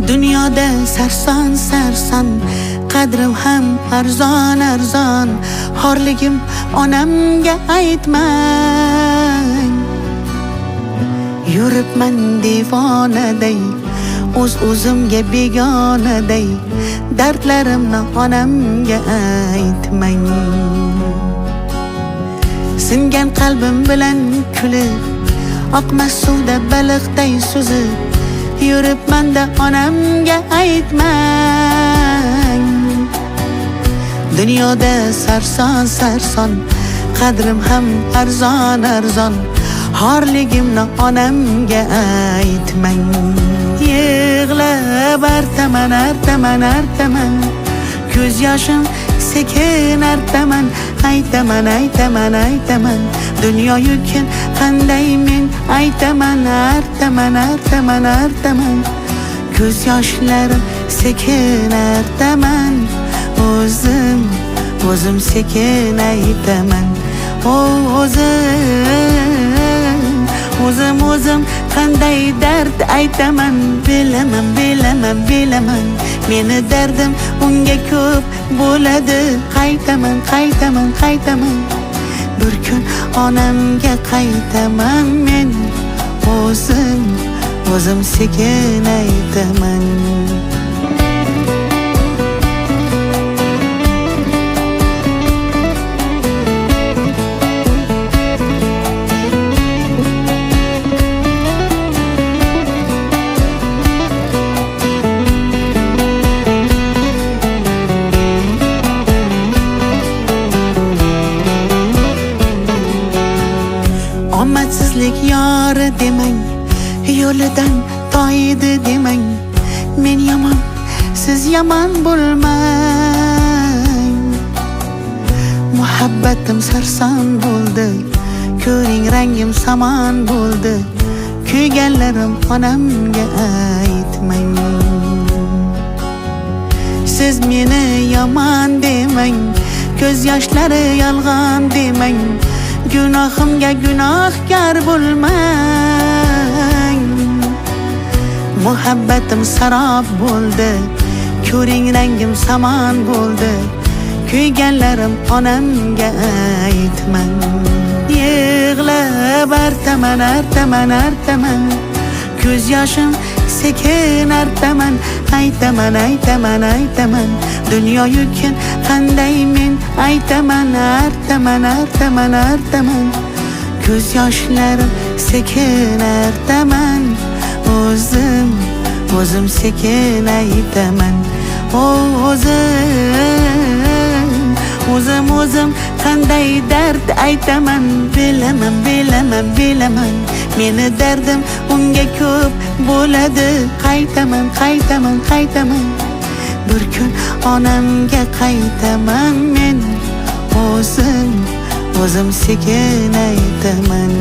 Dunyoda sarson sarson, qadrim ham arzon arzon. Xorligim onamga aytmang. Yuribman devonaday, o'zimga begonaday. Dardlarimni onamga aytmang. Singan qalbim bilan kulib, oqmas suvda baliqday suzib, yuribman-da onamga aytmang. Dunyoda sarson sarson, qadrim ham arzon arzon. Xorligimni onamga aytmang. Yig'lab artaman artaman artaman, ko'z yoshim sekin artaman. Aytaman aytaman aytaman, dunyo yukin qanday men aytaman. Artaman artaman artaman, ko'z yoshlarim sekin artaman. O'zim sekin aytaman. O'zim qanday dard aytaman. Bilaman meni dardim unga ko'p bo'ladi. Qaytaman bir kun onamga qaytaman men. O'zim sekin aytaman. Omadsizlik yori demang, yo'lidan toyidi demang. Men yomon, siz yomon bo'lmang. Muhabbatim sarson bo'ldi, ko'ring rangim samon bo'ldi. Kuyganlarim onamga aytmang. Siz meni yomon demang, ko'z yoshlari yolg'on demang. Gunohimga gunohkor bo'lmang. Muhabbatim sarob bo'ldi, ko'ring rangim samon bo'ldi. Kuyganlarim onamga aytmang. Yig'lab artaman artaman artaman, ko'z yoshim sekin artaman. Aytaman aytaman aytaman, dunyo yukin qanday men aytaman. Artaman artaman artaman, ko'z yoshlarim sekin artaman. O'zim sekin aytaman. O'zim qanday dard aytaman. Bilaman meni dardim unga ko'p bo'ladi. Qaytaman bir kun onamga qaytaman men. O'zim sekin aytaman.